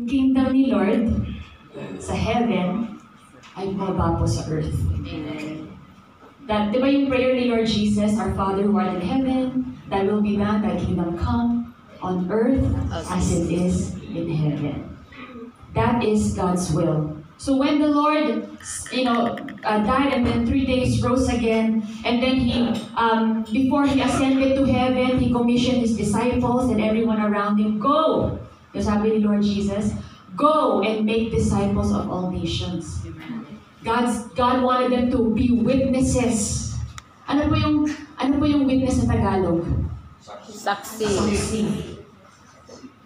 yung kingdom ni Lord sa heaven ay bumaba po sa earth. Amen. That, di ba yung prayer ni Lord Jesus, Our Father who art in heaven, thy will be done, thy kingdom come on earth as it is in heaven. That is God's will. So when the Lord, died and then 3 days rose again, and then before he ascended to heaven, he commissioned his disciples and everyone around him, go! Yung sabi ni Lord Jesus, go and make disciples of all nations. God wanted them to be witnesses. Ano po yung witness sa Tagalog? Saksi. Saksi.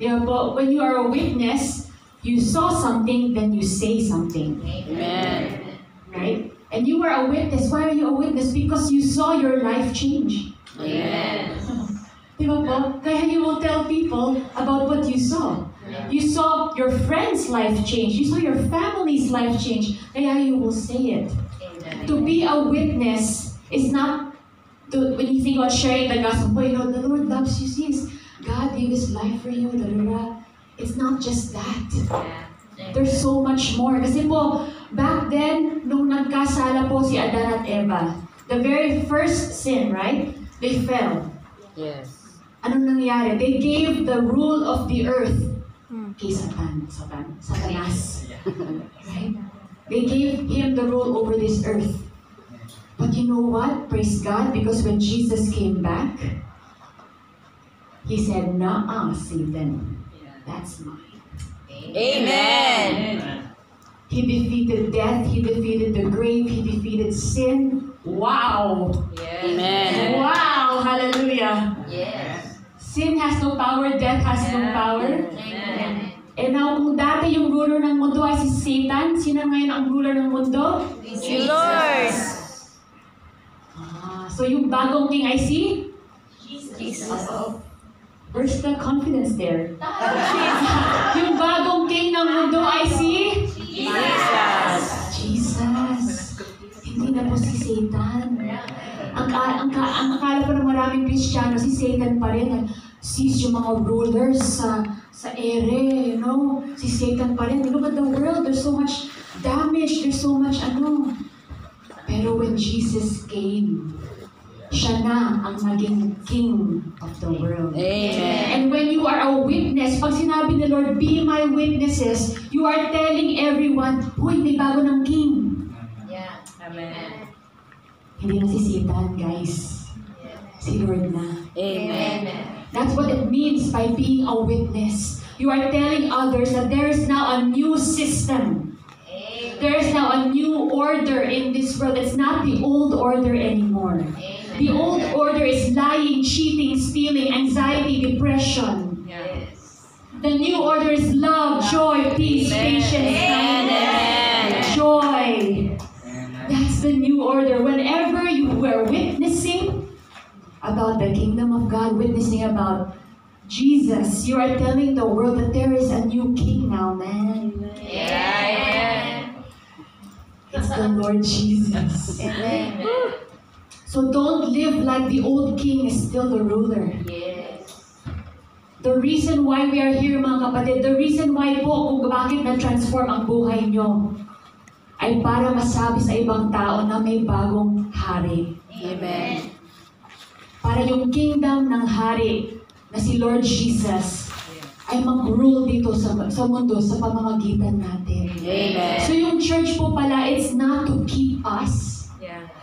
Diba po, when you are a witness, you saw something, then you say something. Amen. Right? And you were a witness. Why are you a witness? Because you saw your life change. Amen. Diba po? Kaya you will tell people about what you saw. You saw your friend's life change. You saw your family's life change. Kaya you will say it. Amen. To be a witness is not, when you think about sharing the gospel, the Lord loves you, sis. God gave His life for you. It's not just that. There's so much more. Kasi po, back then, nung nagkasala po si Adan at Eva, the very first sin, right? They fell. Yes. Anong nangyari? They gave the rule of the earth kay Satanas. Right? They gave him the rule over this earth. But you know what? Praise God, because when Jesus came back, He said, "Nah, Satan, that's mine." Amen. He defeated death, He defeated the grave, He defeated sin. Wow! Amen. Wow! Hallelujah! Yes. Sin has no power, death has no power. Amen. And now, kung dati yung ruler ng mundo ay si Satan, sino ngayon ang ruler ng mundo? Lord. So yung bagong king ay si? Jesus. Where's the confidence there? Yung bagong king ng mundo ay si? Jesus. Jesus. Hindi na po si Satan. Ang akala po ng maraming Kristiyano, si Satan pa rin. Sees yung mga rulers sa ere, si Satan pa rin. Look at the world, there's so much damage, there's so much Pero when Jesus came, siya na ang naging king of the world. Amen. And when you are a witness, pag sinabi ni Lord, be my witnesses, you are telling everyone, huy, may bago ng king. Yeah. Amen. Hindi na si Satan, guys. Si Lord na. Amen. That's what it means by being a witness. You are telling others that there is now a new system. There is now a new order in this world. It's not the old order anymore. The old order is lying, cheating, stealing, anxiety, depression. Yes. The new order is love, joy, peace, patience, kindness, joy. That's the new order. Whenever you were witnessing about the kingdom of God, witnessing about Jesus, you are telling the world that there is a new king now, man. Yeah. It's the Lord Jesus. Amen. So don't live like the old king is still the ruler. Yes. The reason why we are here, mga kapatid, the reason why po kung bakit na-transform ang buhay nyo, ay para masabi sa ibang tao na may bagong hari. Amen. Para yung kingdom ng hari na si Lord Jesus ay mag-rule dito sa mundo sa pamamagitan natin. Amen. So yung church po pala, it's not to keep us.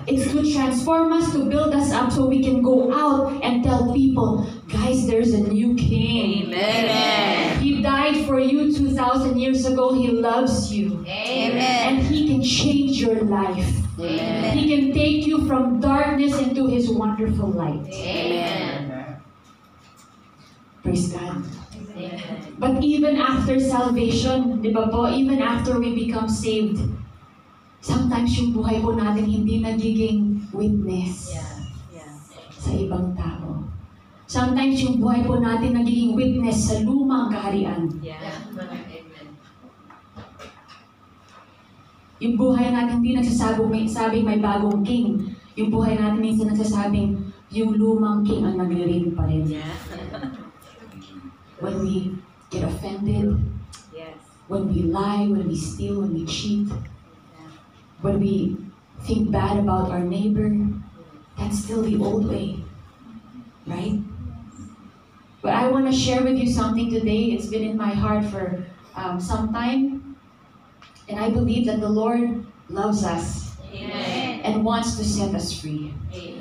It's to transform us, to build us up so we can go out and tell people, guys, there's a new king. Amen. He died for you 2,000 years ago. He loves you. Amen. And He can change your life. Amen. He can take you from darkness into His wonderful light. Amen. Praise God. Amen. But even after salvation, di ba po, even after we become saved, sometimes yung buhay po natin hindi nagiging witness sa ibang tao. Sometimes yung buhay po natin nagiging witness sa lumang kaharian. Amen. Yung buhay natin hindi nagsasabing may bagong king. Yung buhay natin minsan nagsasabing yung lumang king ang nagre-reign pa rin. When we get offended, Yes. when we lie, when we steal, when we cheat, when we think bad about our neighbor, that's still the old way, right? But I want to share with you something today. It's been in my heart for some time, and I believe that the Lord loves us and wants to set us free.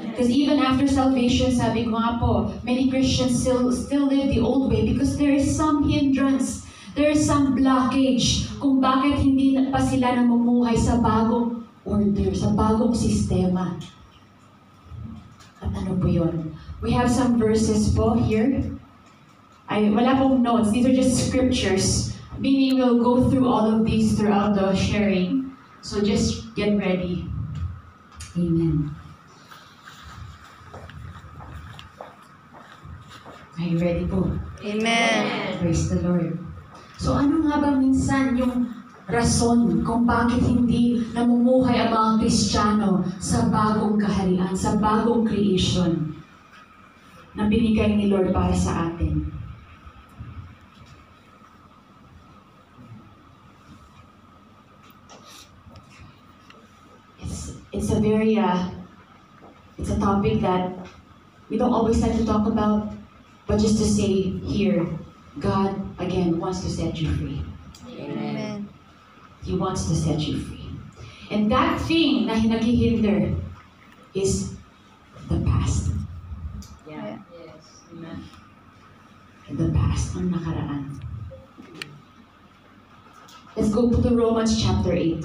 Because even after salvation, sabi ko nga po, many Christians still live the old way because there is some hindrance, there is some blockage kung bakit hindi pa sila namumuhay sa bagong order, sa bagong sistema. At ano po yun? We have some verses po here. Wala pong notes, these are just scriptures. Meaning we'll go through all of these throughout the sharing. So just get ready. Amen. Are you ready po? Amen. Praise the Lord. So ano nga ba minsan yung rason kung bakit hindi namumuhay ang mga Kristiyano sa bagong kaharian, sa bagong creation na binigay ni Lord para sa atin? It's a very, it's a topic that we don't always like to talk about. But just to say here, God, again, wants to set you free. Amen. He wants to set you free. And that thing na naghihinder is the past. Yeah. Yes. Amen. The past, ang nakaraan. Let's go to Romans chapter 8.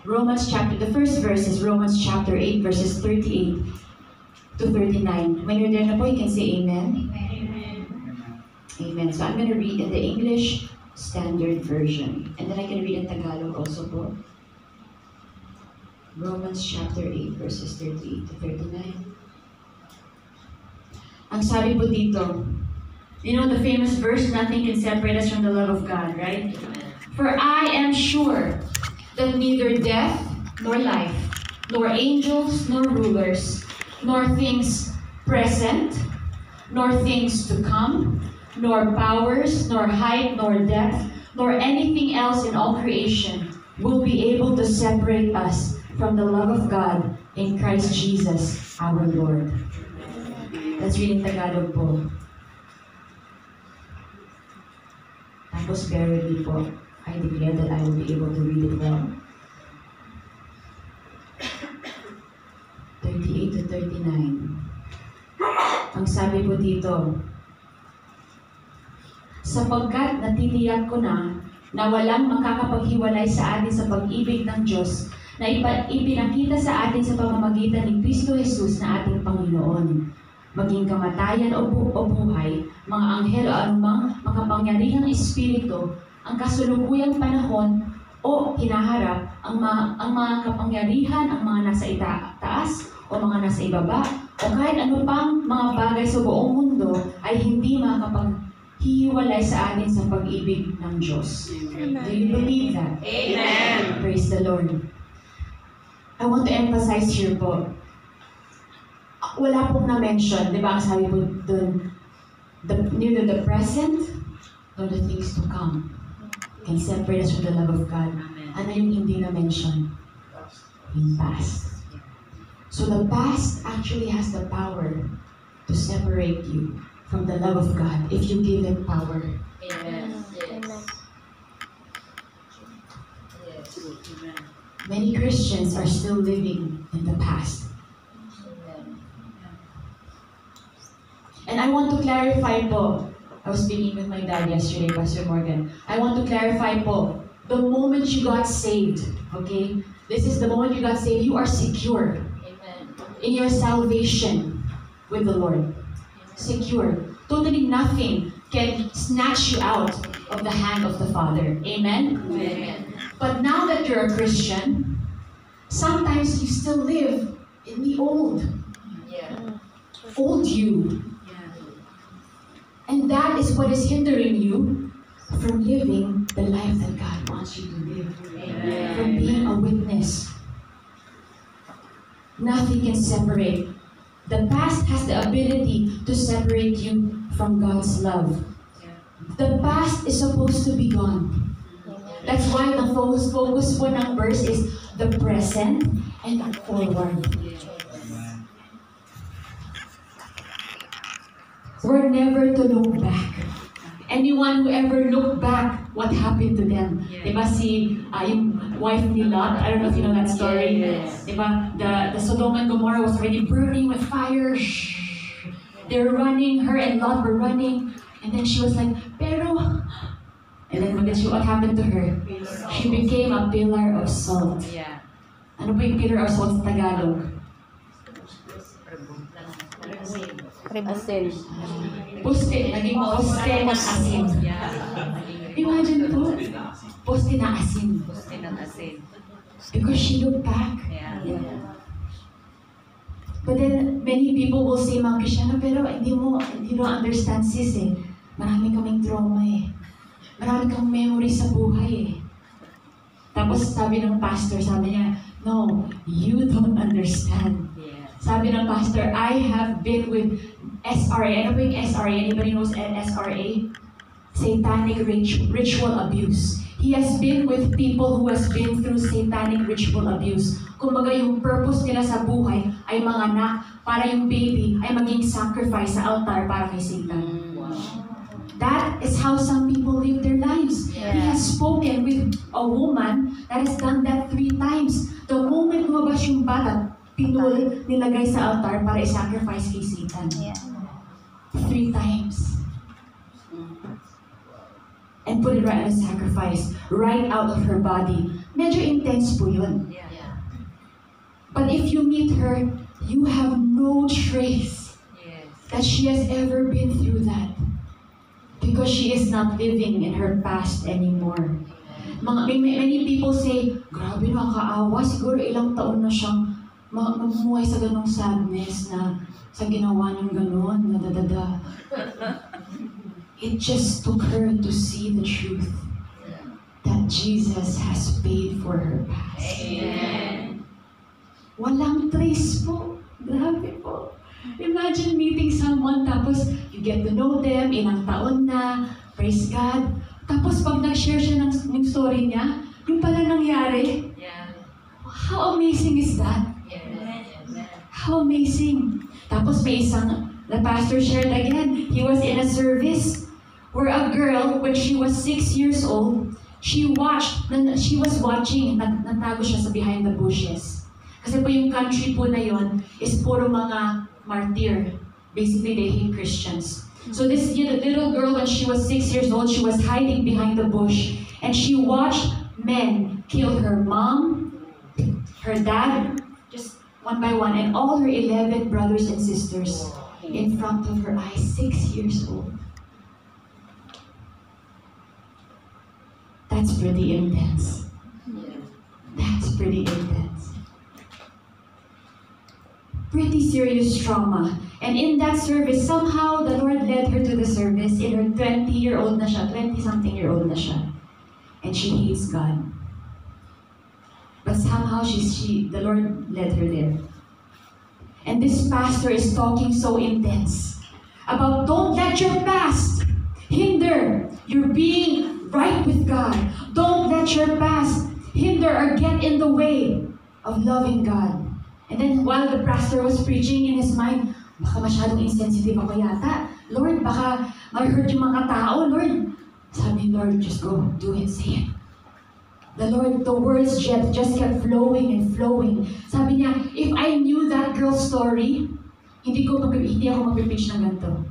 The first verse is Romans chapter 8, verses 38 to 39. When you're there na po, you can say amen. Amen. So I'm going to read in the English Standard Version. And then I can read in Tagalog also po. Romans chapter 8, verses 38 to 39. Ang sabi po dito, you know the famous verse, nothing can separate us from the love of God, right? For I am sure that neither death nor life, nor angels nor rulers, nor things present, nor things to come, nor powers, nor height, nor depth, nor anything else in all creation will be able to separate us from the love of God in Christ Jesus our Lord. Let's read in Tagalog po. Tapos bear with me po. I declare that I will be able to read it well. 38 to 39. Ang sabi po dito, sapagkat natitiyak ko na walang makakapaghiwalay sa atin sa pag-ibig ng Diyos na ipinakita sa atin sa pamamagitan ni Kristo Jesus na ating Panginoon. Maging kamatayan o buhay, mga anghel o anumang makapangyarihang espiritu, ang kasulukuyang panahon o hinaharap, ang mga kapangyarihan, ang mga nasa itaas o mga nasa ibaba, o kahit ano pang mga bagay sa buong mundo ay hindi makakapaghiwalay sa atin sa pag-ibig ng Diyos. Do you believe that? Amen. Praise the Lord. I want to emphasize here po, wala pong na-mention, di ba ang sabi po dun, neither the present nor the things to come can separate us from the love of God. Ano yung hindi na-mention? Yung past. So the past actually has the power to separate you from the love of God if you give it power. Amen. Yes. Amen. Many Christians are still living in the past. Amen. And I want to clarify po, I was speaking with my dad yesterday, Pastor Morgan. I want to clarify po, the moment you got saved, okay? This is the moment you got saved, you are secure Amen. in your salvation with the Lord. Secure. Totally nothing can snatch you out of the hand of the Father. Amen? Amen. But now that you're a Christian, sometimes you still live in the old you. And that is what is hindering you from living the life that God wants you to live. Amen. From being a witness. Nothing can separate. The past has the ability to separate you from God's love. The past is supposed to be gone. That's why the focus po ng verse is the present and the forward. We're never to look back. Anyone who ever looked back, what happened to them? Diba yung wife ni Lot, I don't know if you know that story. Yes. Diba, the Sodom and Gomorrah was already burning with fire. They're running, her and Lot were running. And then she was like, pero... And then what happened to her? She became a pillar of salt. Yeah. Ano ba yung pillar of salt sa Tagalog? Asin. Poste, naging poste ng asin. Imagine po, poste na asin. Gusto ng asin. Because she looked back. Yeah. But then, many people will say, Ma'am Cristiano, pero hindi don't understand sis eh. Marami kaming trauma eh. Marami kang memory sa buhay eh. Tapos sabi ng pastor, sabi niya, no, you don't understand. Yeah. Sabi ng pastor, I have been with SRA. Ano ba yung SRA? Anybody knows SRA? Satanic ritual abuse. He has been with people who has been through satanic ritual abuse. Kumbaga yung purpose nila sa buhay ay manganak para yung baby ay maging sacrifice sa altar para kay Satan. Wow. That is how some people live their lives. He has spoken with a woman that has done that 3 times. The moment lumabas yung bata, pinul, nilagay sa altar para i-sacrifice kay Satan. Yeah. 3 times. And put it right as a sacrifice, right out of her body. Medyo intense po yun. Yeah. But if you meet her, you have no trace Yes. that she has ever been through that. Because she is not living in her past anymore. Many people say, grabe nakakaawa, siguro ilang taon na siyang mamumuhay sa ganong sadness na sa ginawa niyang ganon, nadadada. It just took her to see the truth that Jesus has paid for her past. Amen. Walang trace po. Grabe po. Imagine meeting someone tapos you get to know them, ilang taon na, praise God. Tapos pag nag-share siya ng story niya, yung pala nangyari. Yeah. How amazing is that? Yes. How amazing. Tapos may the pastor shared again, he was in a service where a girl, when she was 6 years old, she was watching, natago siya sa behind the bushes. Kasi po yung country po na yon is puro mga martyr. Basically, they hate Christians. So this little girl, when she was 6 years old, she was hiding behind the bush. And she watched men kill her mom, her dad, just one by one, and all her 11 brothers and sisters in front of her eyes, 6 years old. That's pretty intense. That's pretty intense. Pretty serious trauma. And in that service, somehow the Lord led her to the service. In her 20-year-old na siya, 20-something-year-old na siya. And she hates God. But somehow the Lord led her there. And this pastor is talking so intense about don't let your past hinder your being right with God. Don't let your past hinder or get in the way of loving God. And then while the pastor was preaching in his mind, baka masyadong insensitive ako yata. Lord, baka ma-hurt yung mga tao. Lord, sabi ni Lord, just go, do it, say it. The words just kept flowing and flowing. Sabi niya, if I knew that girl's story, hindi ako mag-preach ng ganito.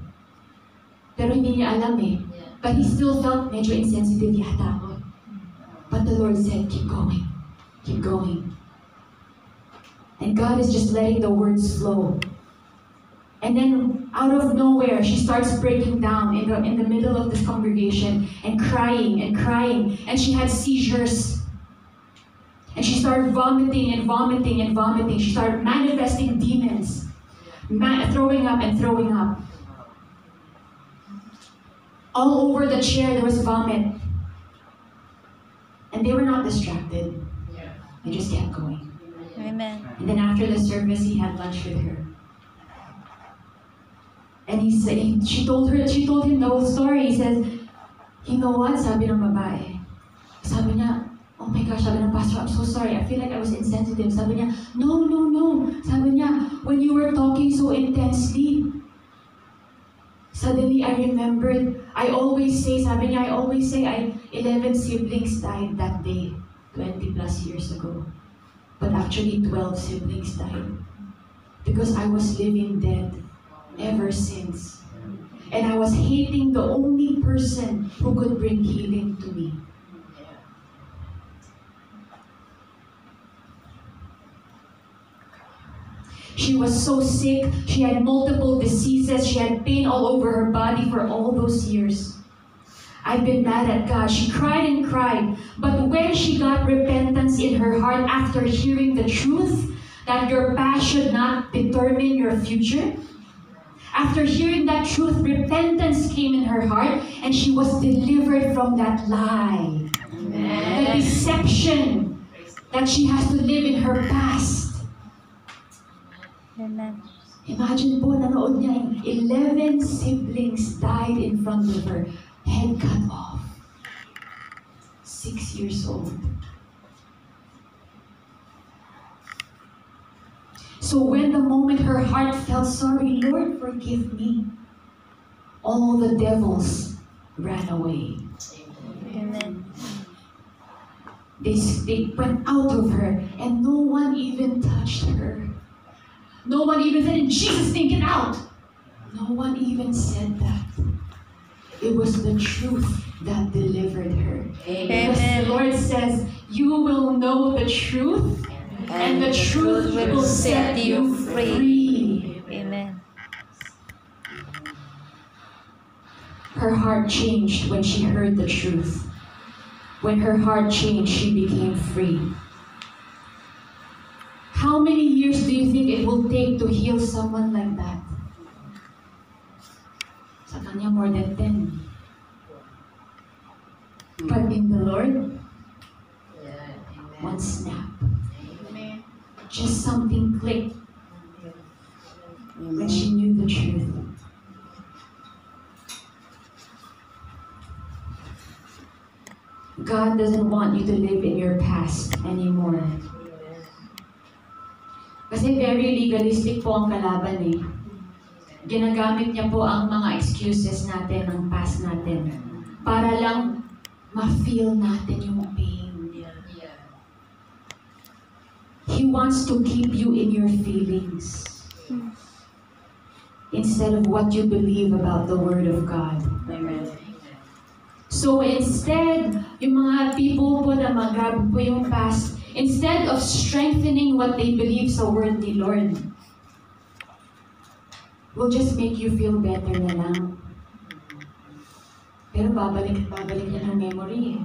Pero hindi niya alam eh. But he still felt medyo insensitive yata ako. But the Lord said, keep going. Keep going. And God is just letting the words flow. And then, out of nowhere, she starts breaking down in the middle of this congregation and crying and crying. And she had seizures. And she started vomiting and vomiting and vomiting. She started manifesting demons. Throwing up and throwing up. All over the chair, there was vomit. And they were not distracted. They just kept going. Amen. And then after the service, he had lunch with her. And she told him the whole story. He says, You know what? Sabi ng babae. Sabi niya, oh my gosh, sabi ng pastor, I'm so sorry. I feel like I was insensitive. Sabi niya, no. Sabi niya, when you were talking so intensely, suddenly I remembered, I always say 11 siblings died that day, 20 plus years ago. But actually 12 siblings died. Because I was living dead ever since. And I was hating the only person who could bring healing to me. She was so sick. She had multiple diseases. She had pain all over her body for all those years. I've been mad at God. She cried and cried. But when she got repentance in her heart after hearing the truth that your past should not determine your future, after hearing that truth, repentance came in her heart and she was delivered from that lie. Amen. The deception that she has to live in her past. Amen. Imagine po, nanood niya, 11 siblings died in front of her, head cut off. 6 years old. So when the moment her heart felt sorry, Lord, forgive me, all the devils ran away. Amen. They went out of her and no one even touched her. No one even said, in Jesus' name, get out. No one even said that. It was the truth that delivered her. Amen. Because the Lord says, you will know the truth, and the truth will set you free. Amen. Her heart changed when she heard the truth. When her heart changed, she became free. How many years do you think it will take to heal someone like that? Sa kanya, more than 10. But in the Lord, one snap. Just something clicked when she knew the truth. God doesn't want you to live in your past anymore. Kasi very legalistic po ang kalaban eh. Ginagamit niya po ang mga excuses natin, ng past natin, para lang ma-feel natin yung pain. He wants to keep you in your feelings instead of what you believe about the Word of God. Amen. So instead, yung mga people po na mag-grab po yung past, instead of strengthening what they believe sa word ni Lord, will just make you feel better na lang. Pero babalik niya ng memory eh.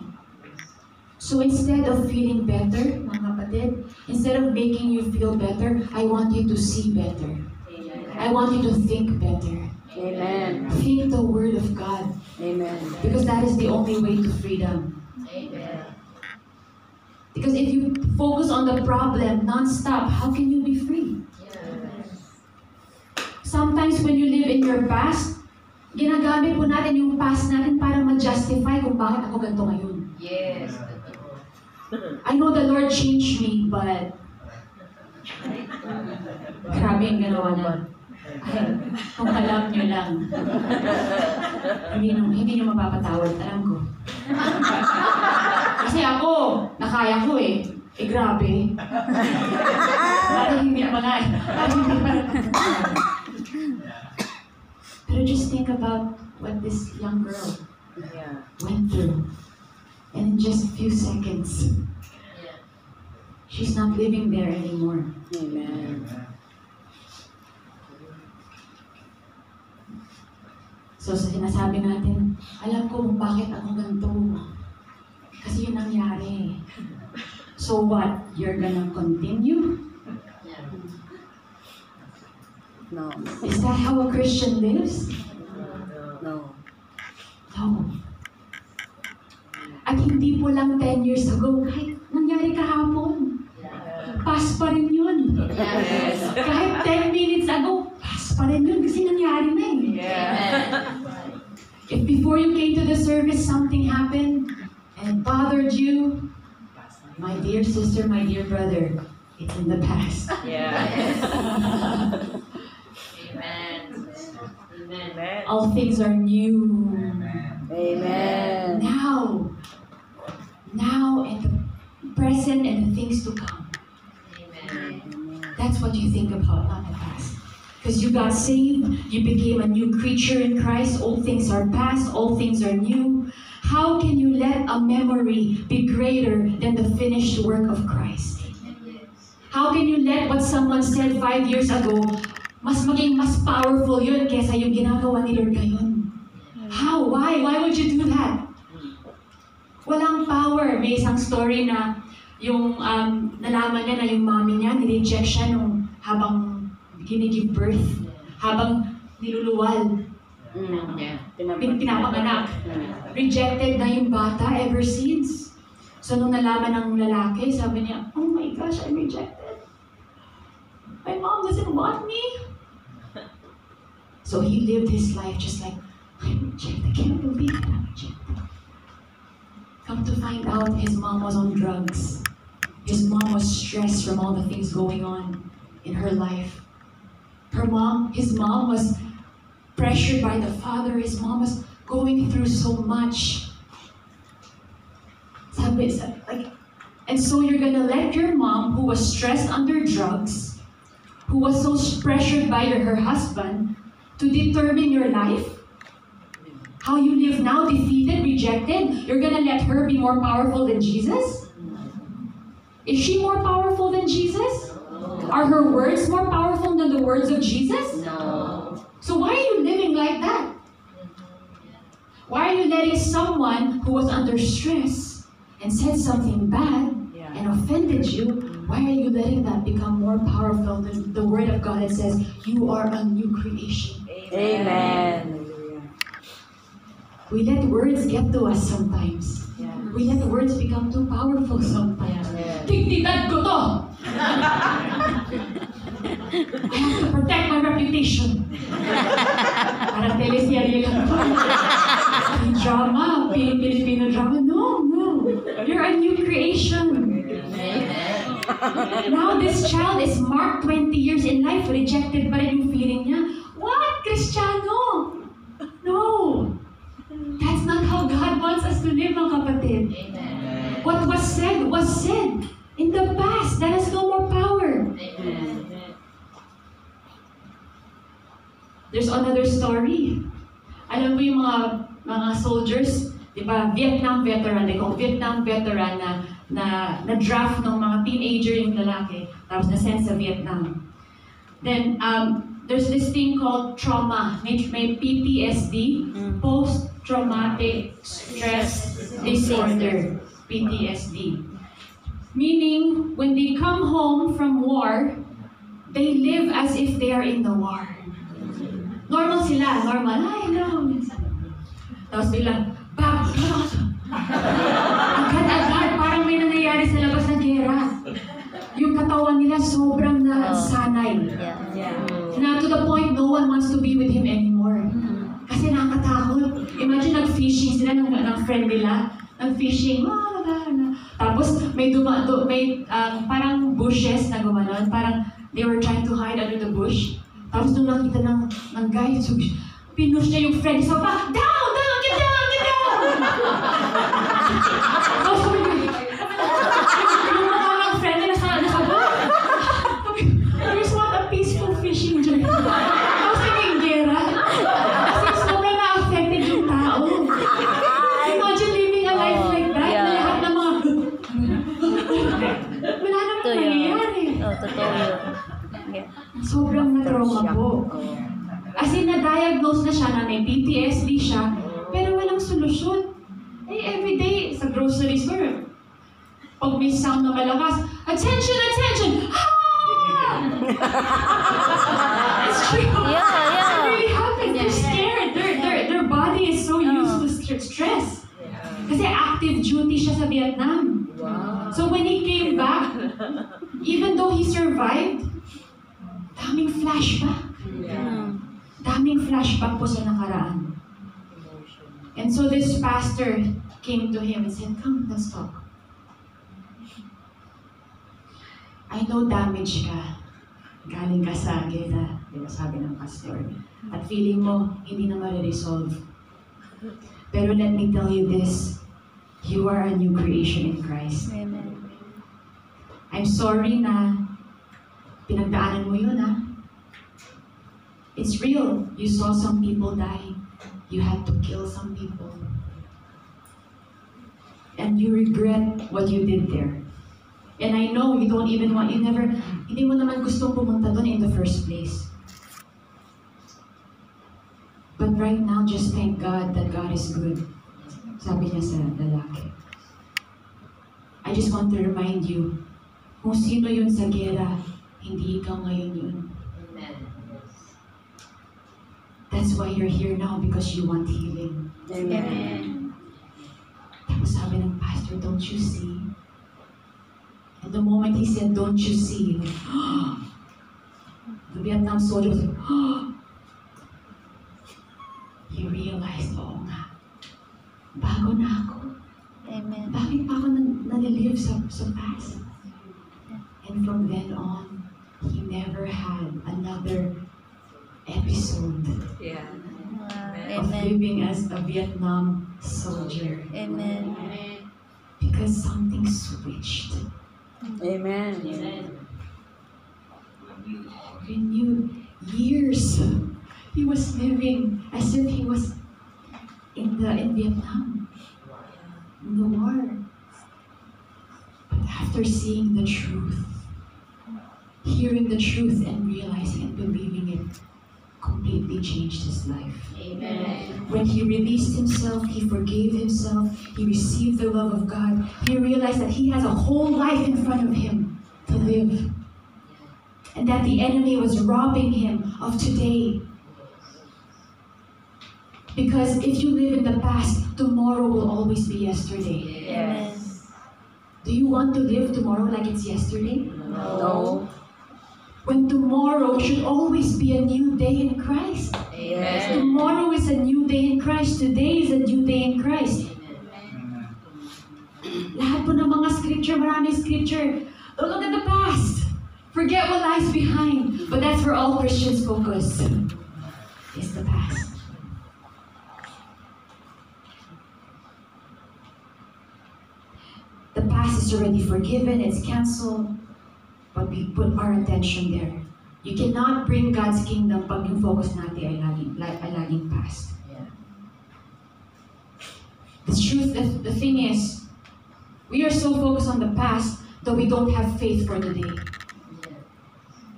So instead of feeling better, mga kapatid, instead of making you feel better, I want you to see better. I want you to think better. Amen. Think the Word of God. Amen. Because that is the only way to freedom. Amen. Because if you focus on the problem non-stop, how can you be free? Sometimes when you live in your past, ginagamit po natin yung past natin para ma-justify kung bakit ako ganito ngayon. Yes. I know the Lord changed me, but grabe yung ganawa na. Ay, kung alam nyo lang. Hindi nyo mapapatawad, alam ko. Kasi ako, nakaya ko eh. Eh grabe. Parang hindi pa na. Pero just think about what this young girl went through. And in just a few seconds, she's not living there anymore. Amen. So sa sinasabi natin, alam ko kung bakit ako ganito. Kasi yun nangyari. So what? You're gonna continue? No. Is that how a Christian lives? No. No. At hindi po lang 10 years ago, kahit nangyari kahapon. Pass pa rin yun. Yes. Kahit 10 minutes ago, pass pa rin yun kasi nangyari na eh. Yeah. If before you came to the service something happened and bothered you, my dear sister, my dear brother, it's in the past. Yes. Amen. Amen. All things are new. Amen. Now and the present and the things to come. Amen. That's what you think about, not the past. Because you got saved, you became a new creature in Christ, all things are past, all things are new. How can you let a memory be greater than the finished work of Christ? How can you let what someone said 5 years ago, mas powerful yun kesa yung ginagawa ni Lord ngayon? How? Why? Why would you do that? Walang power. May isang story na yung nalaman niya na yung mommy niya, nireject siya nung habang ginigive birth, habang niluluwal, pinapanganak. Rejected na yung bata ever since. So nung nalaman ng lalaki, sabi niya, oh my gosh, I'm rejected. My mom doesn't want me. So he lived his life just like, I'm rejected. I can't believe it, I'm rejected. Come to find out, his mom was on drugs. His mom was stressed from all the things going on in her life. His mom was pressured by the father. His mom was going through so much. And so you're gonna let your mom, who was stressed under drugs, who was so pressured by her husband, to determine your life? How you live now, defeated, rejected? You're gonna let her be more powerful than Jesus? Is she more powerful than Jesus? Are her words more powerful than the words of Jesus? No. So why are you living like that? Why are you letting someone who was under stress and said something bad and offended you, why are you letting that become more powerful than the word of God that says, you are a new creation? Amen. We let words get to us sometimes. We let words become too powerful sometimes. Tigtitad ko to! I have to protect my reputation. Parang teleserye lang to. Drama, Filipino drama. No. You're a new creation. Now this child is marked 20 years in life, rejected pa rin yung feeling niya. What? Kristiyano? No. That's not how God wants us to live, mga kapatid. Amen. What was said in the past. That has no more power. Amen. There's another story. Alam mo yung mga soldiers, di ba, Vietnam veteran, na draft ng mga teenager yung lalaki, tapos na-send sa Vietnam. Then, there's this thing called trauma. May PTSD, post-traumatic stress disorder, PTSD. Meaning, when they come home from war, they live as if they are in the war. Normal sila, normal. Ay, hello. Tapos biglang, bagay! Agad-agad, parang may nangyayari sa labas ng gera. Yung katawan nila sobrang nasanay. Na to the point, no one wants to be with him anymore. Kasi nakakatakot. Imagine nag-fishing sila ng friend nila. Nag-fishing, tapos may parang bushes na gumanon. Parang they were trying to hide under the bush. Tapos nung nakita ng guy, pinush niya yung friend. So, down! Get down! Tapos yung mga friend nila nasa buhay. I just want a peaceful fishing journey. Tapos yung gera. Kasi sobrang na-affected yung tao. Imagine living a life like that. Na lahat ng mga... Wala naman nangyayari. Totoo yun. Sobrang na-trauma po. As in, na-diagnose na siya na may PTSD siya, pero walang solusyon. Everyday sa grocery store, pag may sound na malakas, attention! Ah! It's true. It really happens. They're scared. Their body is so used to stress. Kasi active duty siya sa Vietnam. Wow. So when he came back, even though he survived, daming flashback. Daming flashback po sa nakaraan. And so this pastor came to him and said, come, let's talk. I know damage ka. Galing ka sa gera, di ba sabi ng pastor. At feeling mo, hindi na ma-resolve. Pero let me tell you this, you are a new creation in Christ. Amen. I'm sorry na pinagdaanan mo yun, ha? It's real. You saw some people die. You had to kill some people. And you regret what you did there. And I know you don't even want, hindi mo naman gustong pumunta doon in the first place. But right now, just thank God that God is good. Sabi niya sa lalaki. I just want to remind you, kung sino yun sa gera, hindi ikaw ngayon yun. Amen. That's why you're here now, because you want healing. Amen. Tapos sabi ng pastor, don't you see? And the moment he said, don't you see? The Vietnam soldier was like, he realized, oo nga, bago na ako. Amen. Bakit pa ako nalilive sa past? And from then on, he never had another episode Yeah. Wow. of Amen. living as a Vietnam soldier. Amen. Amen. Because something switched. Amen. Amen. Renewed years. He was living as if he was in Vietnam, in the war. But after seeing the truth, hearing the truth and realizing and believing it, completely changed his life. Amen. When he released himself, he forgave himself, he received the love of God, he realized that he has a whole life in front of him to live. And that the enemy was robbing him of today. Because if you live in the past, tomorrow will always be yesterday. Amen. Do you want to live tomorrow like it's yesterday? No. When tomorrow should always be a new day in Christ. Yes. Tomorrow is a new day in Christ. Today is a new day in Christ. Lahat po ng mga scripture, maraming scripture. Don't look at the past. Forget what lies behind. But that's where all Christians focus. Is the past. The past is already forgiven, it's canceled. But we put our attention there. You cannot bring God's kingdom pag yung focus natin ay laging past. The truth, the thing is, we are so focused on the past that we don't have faith for today.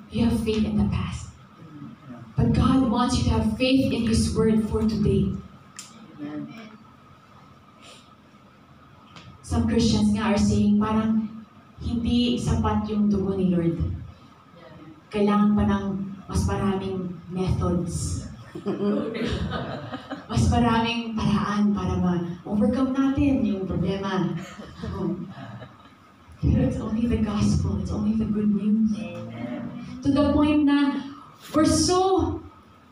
You have faith in the past. But God wants you to have faith in His Word for today. Some Christians nga are saying, parang hindi sapat yung dugo ni Lord. Kailangan pa ng mas maraming methods. Mas maraming paraan para ma-overcome natin yung problema. Pero it's only the gospel. It's only the good news. To the point na we're so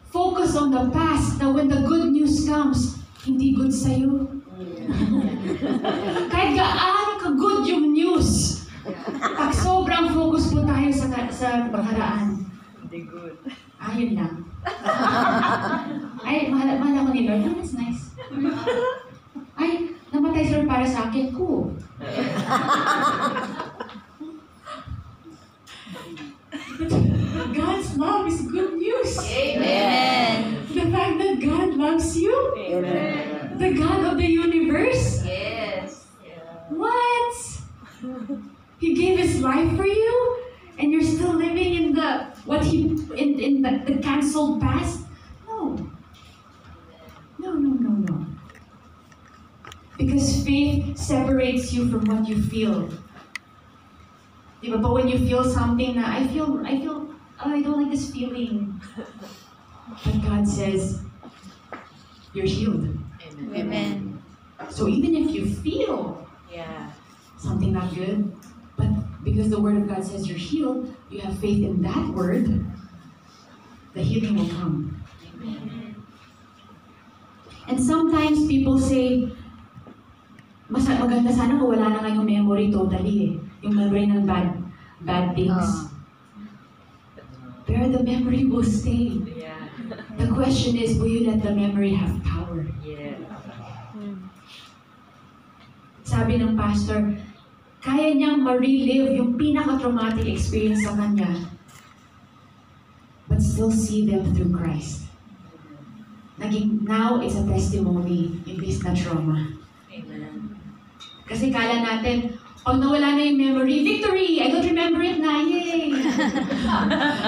focused on the past na when the good news comes, hindi good sa'yo. Kahit gaano ka-good yung news, pag sobrang focus po tayo sa nakaraan. Hindi good. Ayun lang. Ay, mahal ako ni Lord. Oh, that's nice. Ay, namatay si Lord para sa akin. Cool. God's love is good news. Amen. The fact that God loves you, Amen. the God of the universe. Yes. What? He gave His life for you, and you're still living in the the canceled past? No. No. Because faith separates you from what you feel. Diba? But when you feel something na I feel, oh, I don't like this feeling. But God says, you're healed. Amen. So even if you feel Yeah. something not good, but because the Word of God says you're healed, you have faith in that Word, the healing will come. And sometimes people say, maganda sana kung wala na kayong memory totally eh. Yung memory ng bad things. Pero the memory will stay. Yeah. The question is, will you let the memory have power? Yeah. Sabi ng pastor, kaya niyang ma-relive yung pinaka-traumatic experience sa kanya, but still see them through Christ. Now, it's a testimony in this na trauma. Amen. Kasi kala natin, pag nawala na yung memory, victory! I don't remember it na, yay!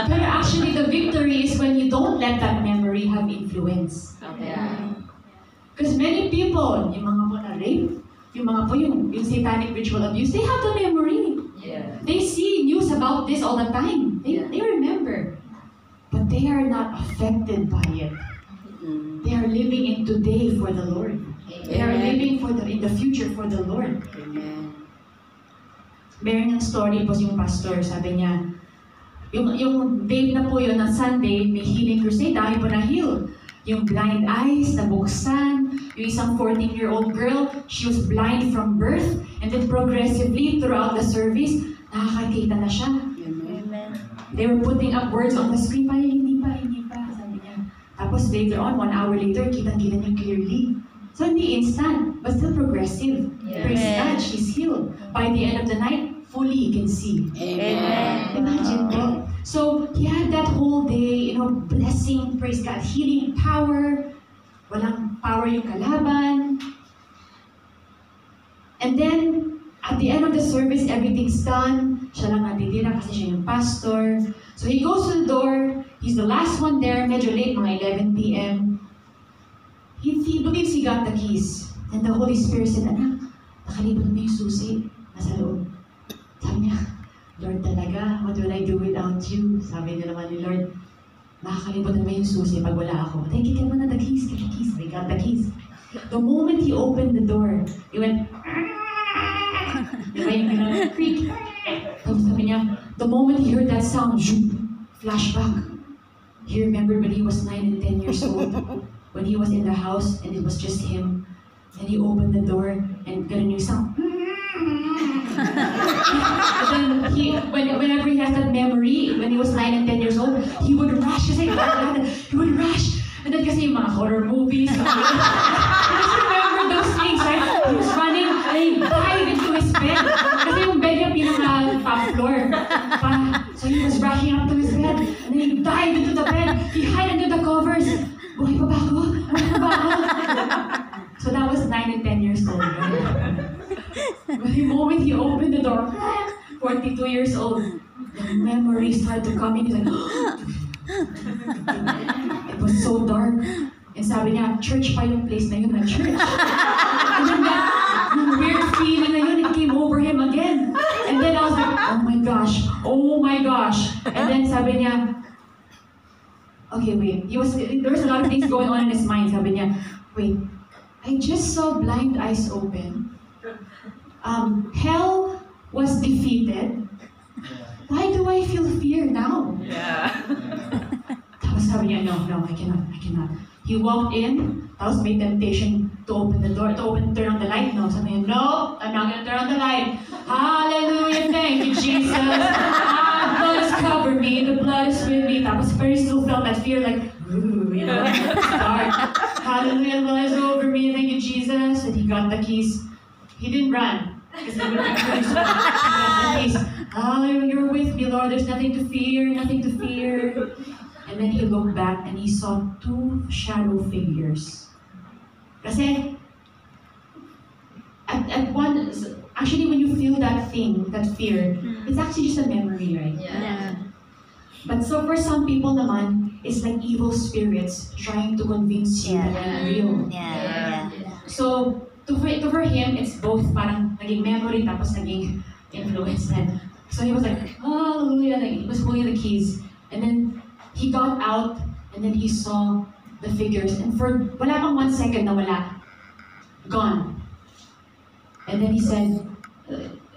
Pero actually, the victory is when you don't let that memory have influence. Yeah. Because many people, yung mga po na rape, yung mga po yung satanic ritual abuse, they have the memory. Yeah. They see news about this all the time. They remember. But they are not affected by it. They are living in today for the Lord. They are living in the future for the Lord. Amen. Meron ng story po yung pastor, sabi niya, yung day na po yun ng Sunday, may healing crusade, dami po na heal. Yung blind eyes, nabuksan, yung isang 14-year-old girl, she was blind from birth, and then progressively throughout the service, nakakakita na siya. Amen. They were putting up words on the screen, hindi pa, sabi niya. Tapos later on, 1 hour later, kitang-kita niya clearly. So hindi instant, but still progressive. Yeah. Praise God, she's healed. By the end of the night, fully can see. Amen. Imagine po. So he had that whole day, blessing, praise God, healing power. Walang power yung kalaban. And then, at the end of the service, everything's done. Siya lang natitira kasi siya yung pastor. So he goes to the door. He's the last one there. Medyo late, mga 11 p.m. He believes he got the keys. And the Holy Spirit said, anak, nakalimutan mo yung susi. Nasa loob. Sabi niya, Lord talaga, what will I do without you? Sabi niya naman ni Lord, nakakalimutan mo yung susi pag wala ako. Then, get mo na the keys, get the keys. We got the keys. The moment he opened the door, he went, diba yung creak? Tapos sabi niya, the moment he heard that sound, flashback. He remembered when he was 9 and 10 years old, when he was in the house and it was just him. And he opened the door and ganun yung sound. And then whenever he has that memory, when he was 9 and 10 years old, he would rush. He would rush. And then kasi yung mga horror movies. He just remember those things, right? He was running and he dive into his bed. Kasi yung bed niya pinaka-top floor. So he was rushing up to his bed and then he dived into the bed. He hid under the covers. Buhay pa ba ako? Buhay pa ba ako? So that was 9 and 10 years old. Right? But the moment he opened the door, 42 years old, the memories started to come in. He's like, it was so dark. And sabi niya, church pa yung place na yun, na church. And then yung weird feeling na yun, it came over him again. And then I was like, oh my gosh. And then sabi niya, okay, wait. There was a lot of things going on in his mind. Sabi niya, wait, I just saw blind eyes open. Hell was defeated. Why do I feel fear now? Yeah. Tapos sabi niya, no, I cannot. He walked in, tapos may temptation to open the door, turn on the light. No, sabi niya, no, I'm not gonna turn on the light. Hallelujah, thank you, Jesus. The blood has covered me, the blood is with me. Tapos Perry still felt that fear, like, ooh, dark. Hallelujah, the blood is over me, thank you, Jesus. And he got the keys. He didn't run. Because he would he got the keys. Hallelujah, you're with me, Lord. There's nothing to fear, nothing to fear. And then he looked back and he saw 2 shadow figures. Kasi, at one, actually when you feel that thing, that fear, it's actually just a memory, right? Yeah. But so for some people naman, it's like evil spirits trying to convince you that I'm real. Yeah. So, for him, it's both parang naging memory tapos naging influence na. So he was like, hallelujah, like, he was pulling the keys. And then he got out and then he saw the figures. And for wala pang 1 second na wala, gone. And then he said,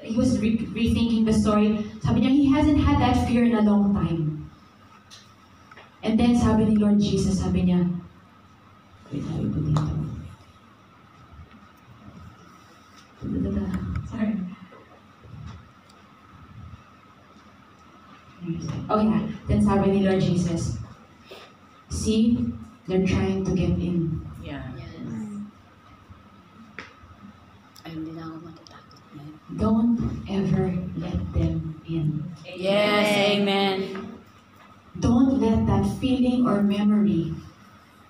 he was rethinking the story. Sabi niya, he hasn't had that fear in a long time. And then sabi ni Lord Jesus, sabi niya, wait, sabi ko dito. the... Sorry. Oh yeah, then sabi ni Lord Jesus, see, they're trying to get in. Yeah. Yes. Ay, hindi na ako matatakot ngayon. Don't ever let them in. Yes, amen. Don't let that feeling or memory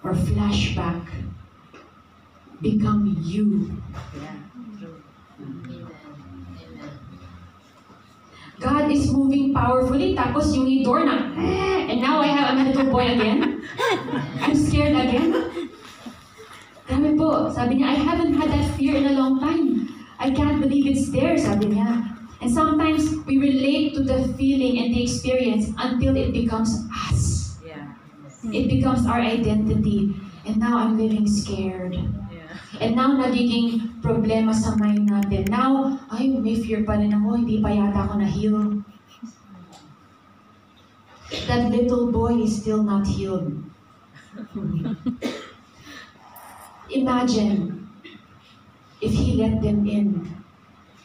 or flashback become you. Yeah. True. Amen. Amen. God is moving powerfully, tapos yung door na, and now I'm a little boy again. I'm scared again. Grabe po, sabi niya, I haven't had that fear in a long time. I can't believe it's there, sabi niya. And sometimes we relate to the feeling and the experience until it becomes us. Yeah. It becomes our identity. And now I'm living scared. Yeah. And now nagiging problema sa mind natin. Now, ay, may fear pa rin ako, hindi pa yata ako na-heal. That little boy is still not healed. Imagine if he let them in,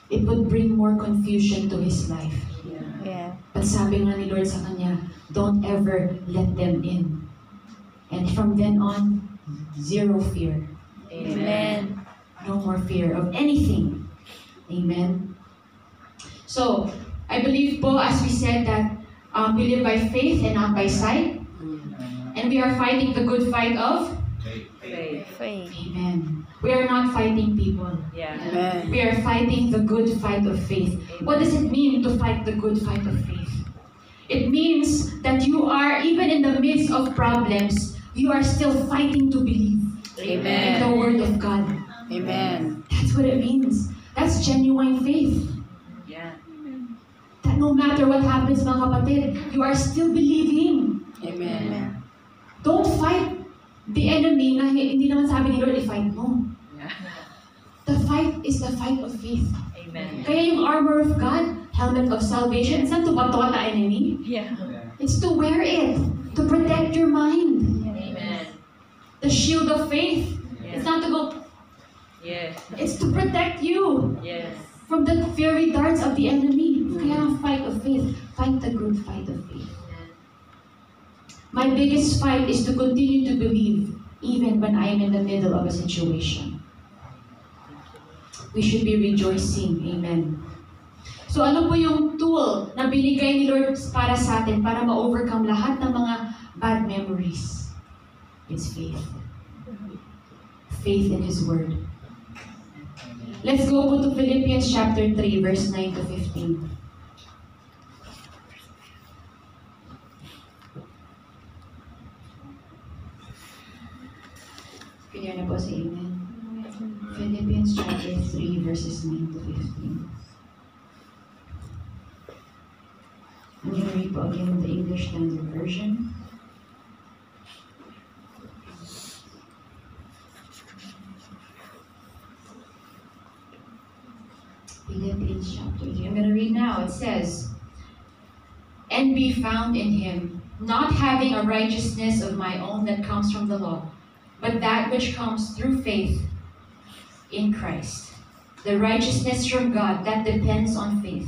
it would bring more confusion to his life. Yeah. Yeah. But sabi nga ni Lord sa kanya, don't ever let them in. And from then on, zero fear. Amen. No more fear of anything. Amen. So, I believe po, as we said, that we live by faith and not by sight. And we are fighting the good fight of? Faith. Faith. Amen. We are not fighting people. Yeah. Amen. We are fighting the good fight of faith. What does it mean to fight the good fight of faith? It means that you are, even in the midst of problems, you are still fighting to believe in the Amen. Word of God. Amen. That's what it means. That's genuine faith. Yeah. That no matter what happens, mga kapatid, you are still believing. Amen. Don't fight the enemy na hindi naman sabi ni Lord, i-fight mo. Yeah. The fight is the fight of faith. Amen. Kaya yung armor of God, helmet of salvation, it's not to bato the enemy. Yeah. It's to wear it, to protect your mind. Amen. The shield of faith. Yeah. It's not to go, Yes. it's to protect you Yes. from the fiery darts of the enemy. Kaya ang fight of faith, fight the good fight of faith. My biggest fight is to continue to believe even when I am in the middle of a situation. We should be rejoicing. Amen. So ano po yung tool na binigay ni Lord para sa atin para ma-overcome lahat ng mga bad memories? It's faith. Faith in His Word. Let's go to Philippians chapter 3, verse 9 to 15. Kaya na po sa Amen. Philippians chapter 3, verses 9 to 15. I'm going to read po again the English Standard Version. Philippians chapter 3. I'm going to read now. It says, "And be found in Him, not having a righteousness of my own that comes from the law, but that which comes through faith in Christ, the righteousness from God that depends on faith."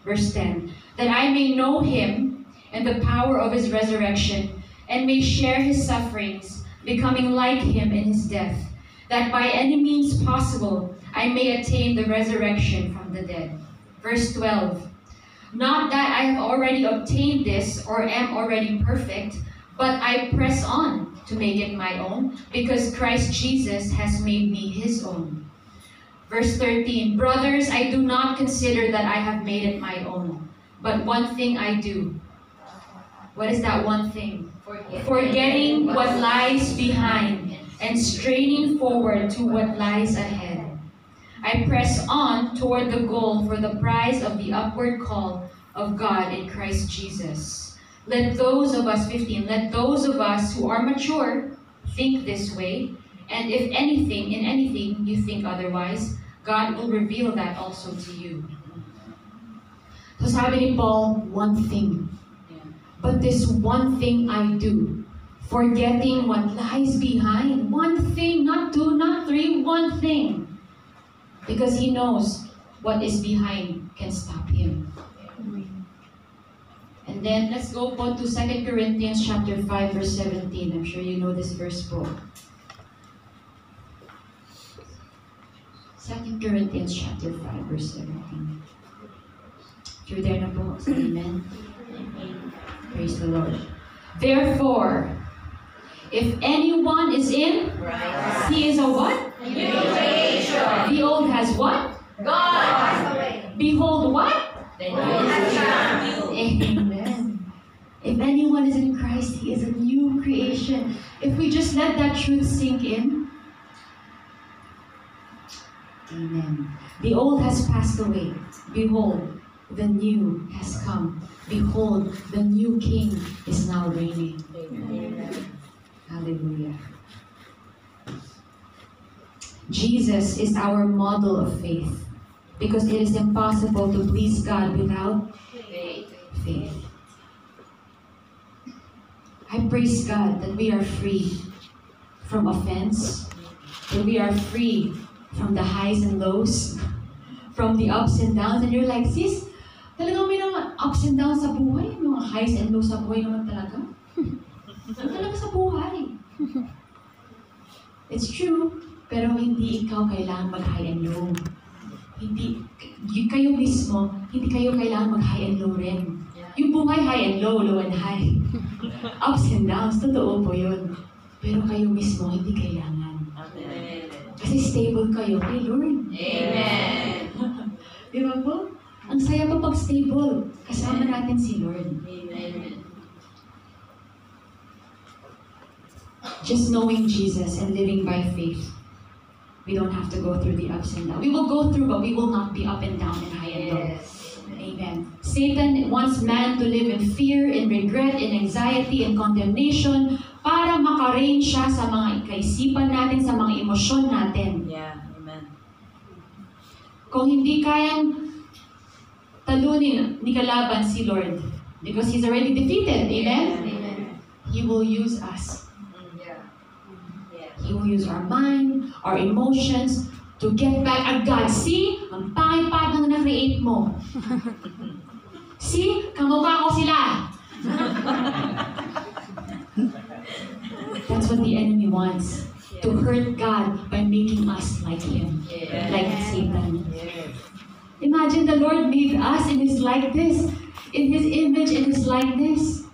Verse 10, "That I may know Him and the power of His resurrection, and may share His sufferings, becoming like Him in His death, that by any means possible I may attain the resurrection from the dead." Verse 12, "Not that I have already obtained this or am already perfect, but I press on to make it my own, because Christ Jesus has made me His own." Verse 13, "Brothers, I do not consider that I have made it my own, but one thing I do." What is that one thing? "Forgetting what lies behind and straining forward to what lies ahead. I press on toward the goal for the prize of the upward call of God in Christ Jesus. Let those of us," 15, "let those of us who are mature think this way, and if anything, in anything you think otherwise, God will reveal that also to you." So sabi ni Paul, one thing. "But this one thing I do, forgetting what lies behind." One thing, not two, not three, one thing. Because he knows what is behind can stop him. And then let's go po to 2 Corinthians chapter 5 verse 17. I'm sure you know this verse po. 2 Corinthians chapter 5 verse 17. If you're there na po, say amen. Praise the Lord. Therefore, if anyone is in Christ. he is a what? New creation. The old has what? God. Behold what? The new has come. Amen. If anyone is in Christ, he is a new creation. If we just let that truth sink in, amen. The old has passed away. Behold, the new has come. Behold, the new King is now reigning. Amen. Hallelujah. Jesus is our model of faith because it is impossible to please God without faith. I praise God that we are free from offense, that we are free from the highs and lows, from the ups and downs. And you're like, sis, talagang may mga ups and downs sa buhay, may mga highs and lows sa buhay naman talaga. Talaga sa buhay. It's true, pero hindi ikaw kailangan mag-high and low. Hindi, kayo mismo, hindi kayo kailangan mag-high and low rin. Yung buhay high and low, low and high. Ups and downs, totoo po yun. Pero kayo mismo, hindi kailangan. Amen. Kasi stable kayo kay Lord. Amen. Di ba po? Ang saya pa pag stable. Kasama natin si Lord. Amen. Just knowing Jesus and living by faith. We don't have to go through the ups and downs. We will go through, but we will not be up and down and high and low. Yes. Amen. Satan wants man to live in fear, in regret, in anxiety, in condemnation para makareign siya sa mga kaisipan natin, sa mga emosyon natin. Yeah. Amen. Kung hindi kayang talunin ni kalaban si Lord, because He's already defeated, amen? Amen. He will use us. Yeah. Yeah. He will use our mind, our emotions, to get back at God. See, ang pangit-pangit ng na-create mo. See, kamukha ko sila. That's what the enemy wants. To hurt God by making us like Him. Yeah. Like Satan. Yes. Imagine the Lord made us in His likeness, in His image, in His likeness.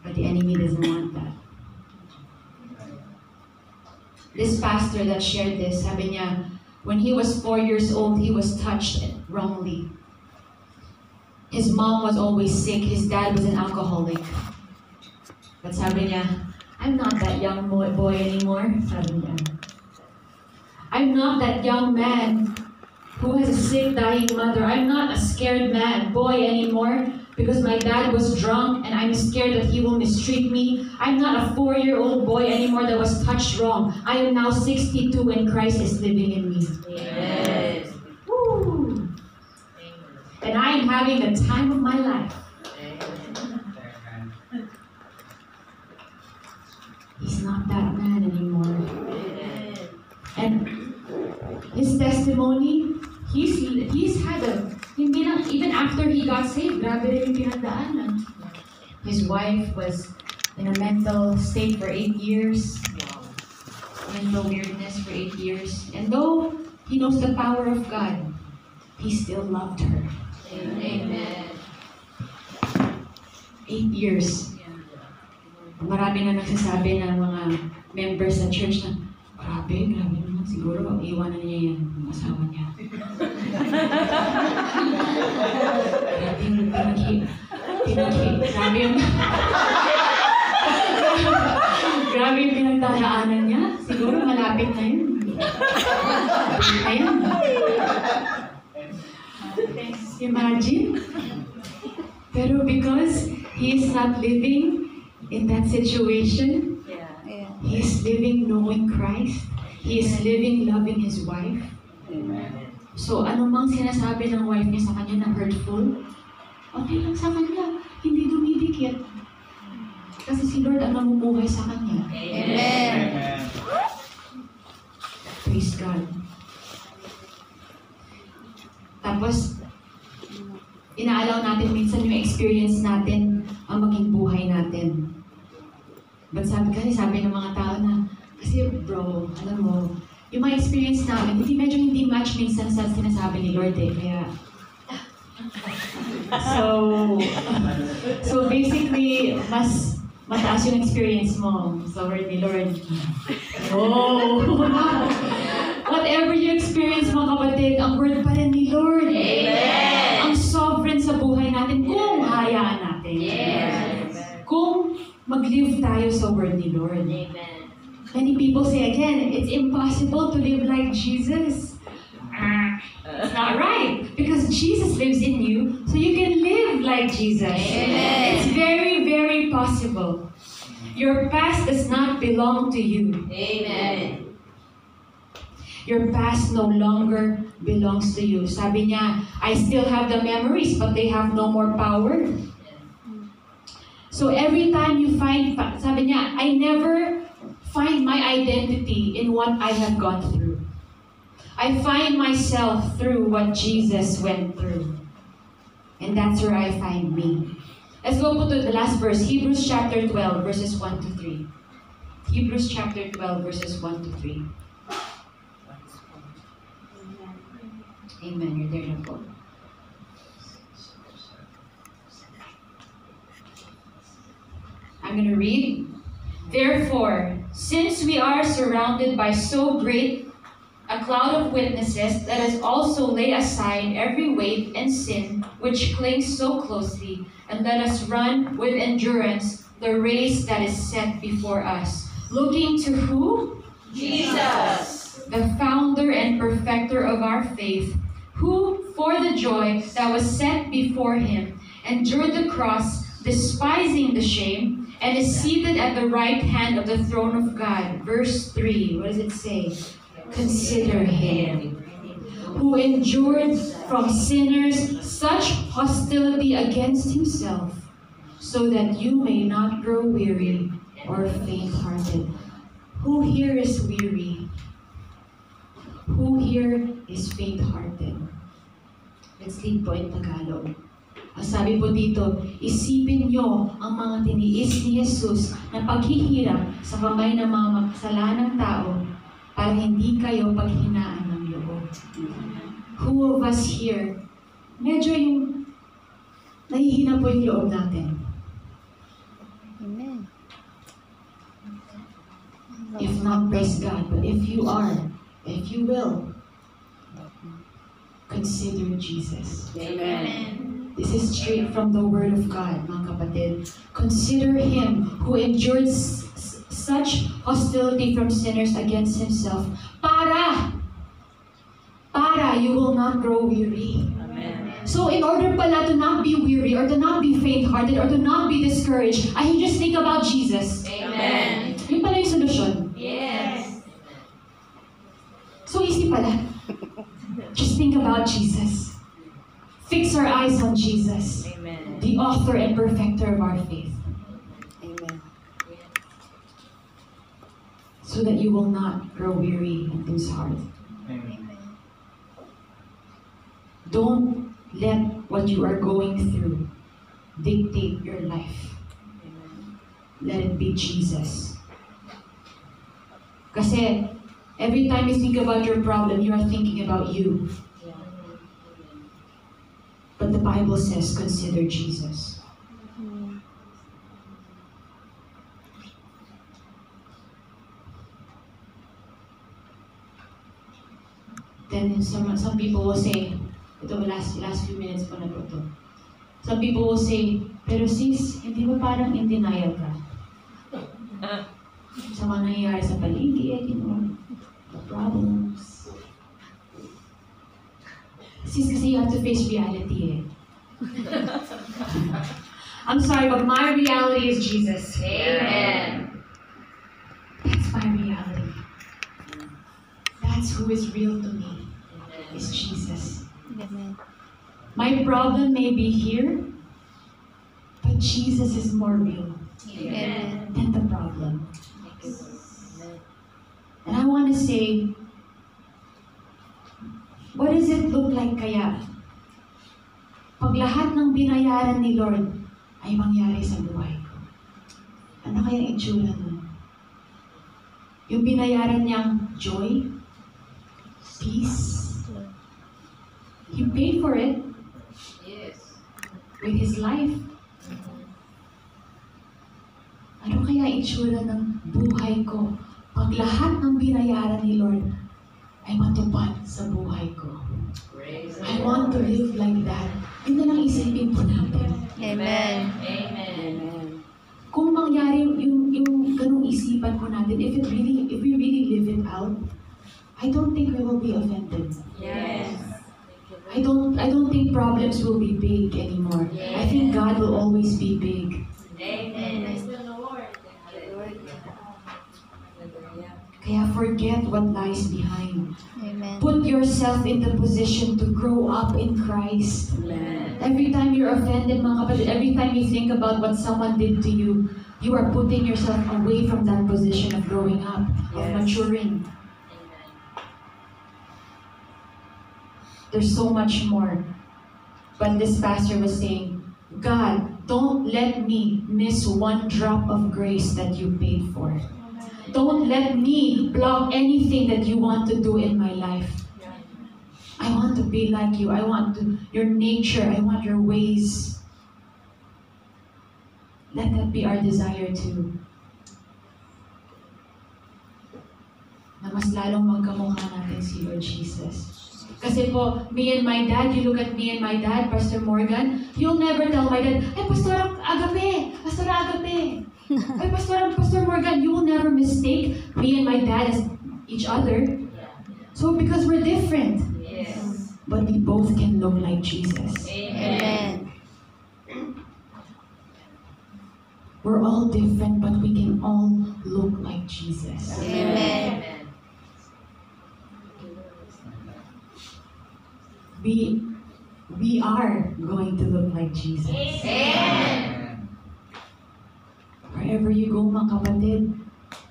But the enemy doesn't want that. This pastor that shared this, sabi niya, when he was 4 years old, he was touched wrongly. His mom was always sick. His dad was an alcoholic. But sabi niya, I'm not that young boy anymore. Sabi niya, I'm not that young man who has a sick, dying mother. I'm not a scared boy anymore because my dad was drunk and I'm scared that he will mistreat me. I'm not a 4-year-old boy anymore that was touched wrong. I am now 62 and Christ is living in me. Yes. Woo! And I am having the time of my life. He's not that man anymore. And his testimony, he's had a, hindi lang, even after he got saved, grabe rin yung pinagdaanan. His wife was in a mental state for 8 years, mental weirdness for 8 years. And though he knows the power of God, he still loved her. Amen. 8 years. Marami na nagsasabi ng mga members sa church na, grabe naman, siguro iwanan niya yan, yung asawa niya. Grabe yung pinagdadaanan niya. Siguro malapit na yun. Ayan. Imagine. Pero because he is not living in that situation, Yeah. he is living knowing Christ. He is living loving his wife. Amen. So, anumang sinasabi ng wife niya sa kanya na hurtful, okay lang sa kanya. Hindi dumidikit. Kasi si Lord ang namumuhay sa kanya. Amen. Praise God. Tapos, inaalaw natin minsan yung experience natin ang maging buhay natin. But sabi ng mga tao na, kasi bro, alam mo, yung mga experience namin, medyo hindi match minsan sa sinasabi ni Lord eh. Kaya, so basically, mas mataas yung experience mo sa word ni Lord. Oh! Whatever you experience, mga kapatid, ang word pa rin ni Lord. Amen. Ang sovereign sa buhay natin kung hayaan natin. Yes. Kung mag-live tayo sa word ni Lord. Amen. Many people say again, it's impossible to live like Jesus. It's not right. Because Jesus lives in you, so you can live like Jesus. Amen. It's very, very possible. Your past does not belong to you. Amen. Your past no longer belongs to you. Sabi niya, I still have the memories, but they have no more power. So every time you find, sabi niya, I never find my identity in what I have gone through. I find myself through what Jesus went through. And that's where I find me. Let's go to the last verse, Hebrews chapter 12, verses 1 to 3. Hebrews chapter 12, verses 1 to 3. Amen. You're there na po. I'm going to read. Therefore, since we are surrounded by so great a cloud of witnesses, let us also lay aside every weight and sin which clings so closely, and let us run with endurance the race that is set before us. Looking to who? Jesus. The founder and perfecter of our faith, who, for the joy that was set before him, endured the cross, despising the shame, and is seated at the right hand of the throne of God. Verse 3, what does it say? Consider him who endured from sinners such hostility against himself, so that you may not grow weary or faint-hearted. Who here is weary? Who here is faint-hearted? Let's lead po in Tagalog. Ang sabi po dito, isipin nyo ang mga tiniis ni Jesus na paghihirap sa kamay ng mga makasalanang tao para hindi kayo paghinaan ng loob. Who of us here, medyo yung nahihina po yung loob natin. Amen. If not, praise God. But if you are, if you will, consider Jesus. Amen. This is straight from the Word of God, mga kapatid. Consider Him who endured such hostility from sinners against Himself para you will not grow weary. Amen. So in order pala to not be weary or to not be faint-hearted or to not be discouraged, I can just think about Jesus. Amen. Yun pala yung solusyon. Yes. So easy pala. Just think about Jesus. Fix our eyes on Jesus, Amen. the author and perfecter of our faith, Amen. so that you will not grow weary and lose heart. Don't let what you are going through dictate your life. Let it be Jesus. Kasi every time you think about your problem, you are thinking about you. But the Bible says, consider Jesus. Then some people will say, ito last few minutes pa na po to. Some people will say, pero sis, hindi ba parang in denial ka? Sa mga nangyayari sa paligid, the problems. Sis, kasi you have to face reality eh. I'm sorry, but my reality is Jesus. Amen. That's my reality. That's who is real to me, is Jesus. Amen. My problem may be here, but Jesus is more real Amen. than the problem. And I want to say, what does it look like kaya pag lahat ng binayaran ni Lord ay mangyari sa buhay ko, ano kaya ang itsura nun? Yung binayaran niyang joy, peace, He paid for it Yes. with His life. Ano kaya ang itsura ng buhay ko pag lahat ng binayaran ni Lord ay matupad sa buhay ko? Praise I want to live like that. Yun na lang isipin po natin. Amen. Amen. Kung mangyari yung ganung isipan po natin, if we really live it out, I don't think we will be offended. Yes. I don't think problems will be big anymore. I think God will always be big. Amen. Kaya forget what lies behind. Amen. Put yourself in the position to grow up in Christ. Amen. Every time you're offended, mga kapatid, every time you think about what someone did to you, you are putting yourself away from that position of growing up, of Yes. maturing. There's so much more. But this pastor was saying, God, don't let me miss one drop of grace that you paid for. Don't let me block anything that you want to do in my life. I want to be like you. I want your nature. I want your ways. Let that be our desire too. Na mas lalong magkamukha natin si Lord Jesus. Kasi po, me and my dad, you look at me and my dad, Pastor Morgan, you'll never tell my dad, ay, Pastor Agape! Pastor Agape! Ay, Pastor Morgan, you will never mistake me and my dad as each other. So, because we're different. Yes. But we both can look like Jesus. Amen. We're all different, but we can all look like Jesus. Amen. We are going to look like Jesus. Amen. Wherever you go, mga kapatid,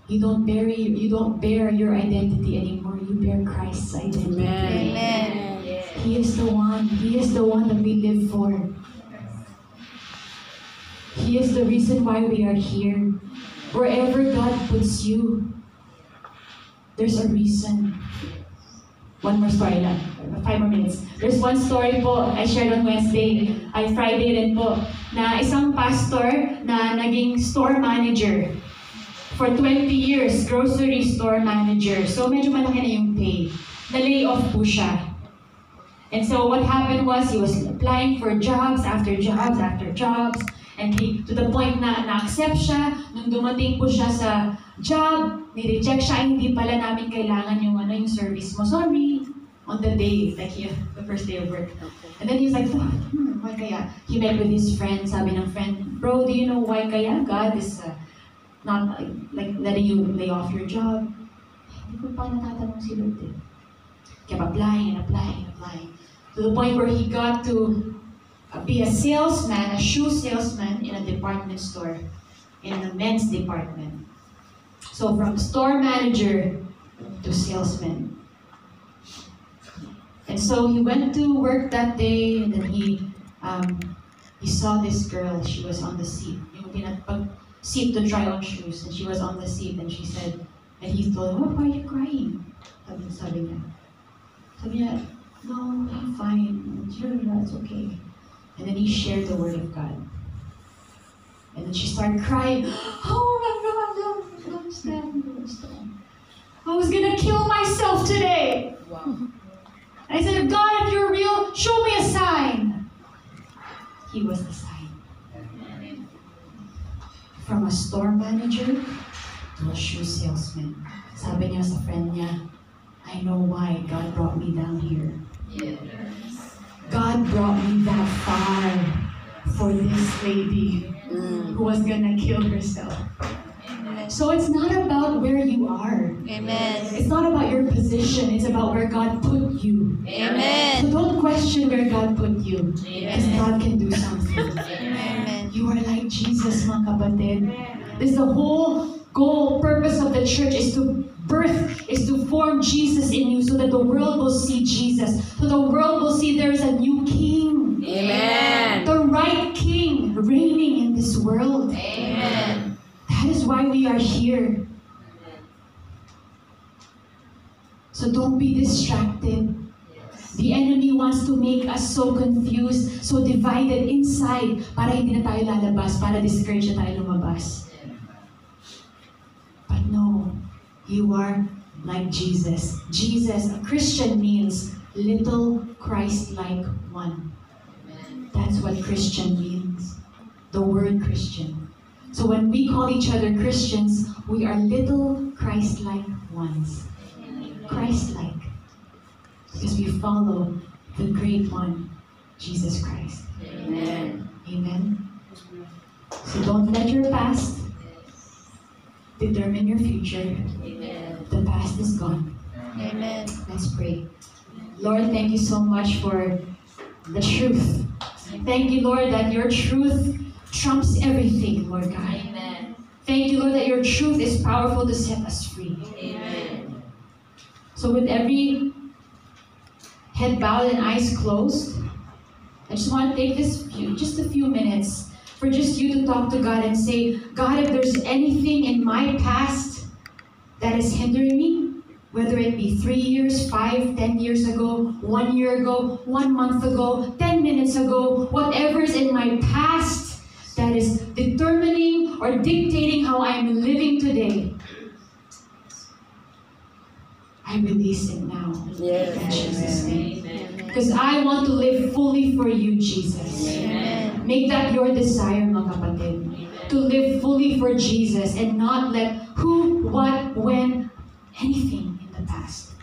you don't bear your identity anymore. You bear Christ's identity. Amen. He is the one. He is the one that we live for. He is the reason why we are here. Wherever God puts you, there's a reason. One more story lang. 5 more minutes. There's one story po I shared on Wednesday, ay Friday rin po, na isang pastor na naging store manager for 20 years, grocery store manager. So medyo malaki na yung pay. Na-lay off po siya. And so what happened was he was applying for jobs after jobs after jobs. And to the point na na-accept siya, nung dumating po siya sa job, ni-reject siya, hindi pala namin kailangan yung service mo. Sorry. On the day, the first day of work. And then he's like, why kaya? He met with his friend, sabi ng friend, bro, do you know why kaya God is not like letting you lay off your job? Hindi ko pa natatanong si Lord eh. Kept applying and applying and applying. To the point where he got to be a salesman, a shoe salesman in a department store, in a men's department. So from store manager to salesman. And so he went to work that day, and then he saw this girl. She was on the seat, yung seat to try on shoes, and she was on the seat, and she said, and he told her, why are you crying? Sabi niya, no, I'm fine. It's okay. And then he shared the word of God. And then she started crying. Oh my God, don't stand. I was gonna kill myself today. Wow. I said, God, if you're real, show me a sign. He was the sign. From a store manager to a shoe salesman. Sabi niya sa friend niya, I know why God brought me down here. Yes. God brought me that far for this lady who was gonna kill herself. So it's not about where you are. Amen. It's not about your position. It's about where God put you. Amen. So don't question where God put you. Because God can do something. Amen. You are like Jesus, mga kapatid. This is the whole goal, purpose of the church is to form Jesus in you so that the world will see Jesus. So the world will see there is a new king. Amen. Don't be distracted. The enemy wants to make us so confused, so divided inside, para hindi na tayo lalabas, para discourage na tayo lumabas. But no, you are like Jesus. Jesus, a Christian means little Christ-like one. That's what Christian means. The word Christian. So when we call each other Christians, we are little Christ-like ones. Christ-like. Because we follow the great one, Jesus Christ. Amen. Amen. So don't let your past determine your future. Amen. The past is gone. Amen. Let's pray. Lord, thank you so much for the truth. Thank you, Lord, that your truth trumps everything, Lord God. Amen. Thank you, Lord, that your truth is powerful to set us free. Amen. So with every head bowed and eyes closed, I just want to take just a few minutes for just you to talk to God and say, God, if there's anything in my past that is hindering me, whether it be 3 years, 5, 10 years ago, 1 year ago, 1 month ago, 10 minutes ago, whatever is in my past that is determining or dictating how I'm living today, I release it now. In Jesus' name. Amen. Because I want to live fully for you, Jesus. Amen. Make that your desire, mga kapatid. To live fully for Jesus and not let who, what, when, anything in the past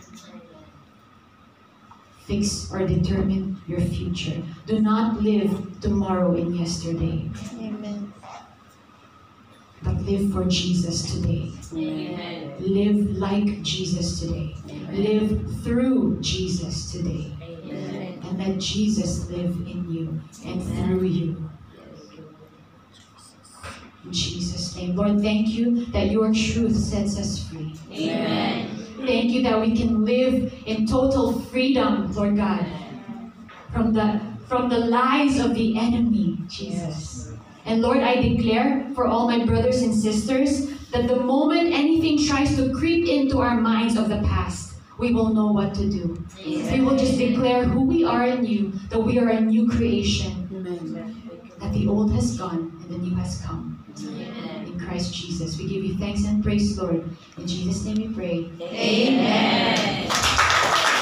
fix or determine your future. Do not live tomorrow in yesterday, Amen. but live for Jesus today. Amen. Live like Jesus today. Live through Jesus today. Amen. And let Jesus live in you and through you. In Jesus' name. Lord, thank you that your truth sets us free. Amen. Thank you that we can live in total freedom, Lord God, from the lies of the enemy, Jesus. And Lord, I declare for all my brothers and sisters that the moment anything tries to creep into our minds of the past, we will know what to do. We will just declare who we are in you, that we are a new creation, that the old has gone and the new has come. In Christ Jesus, we give you thanks and praise, Lord. In Jesus' name we pray. Amen.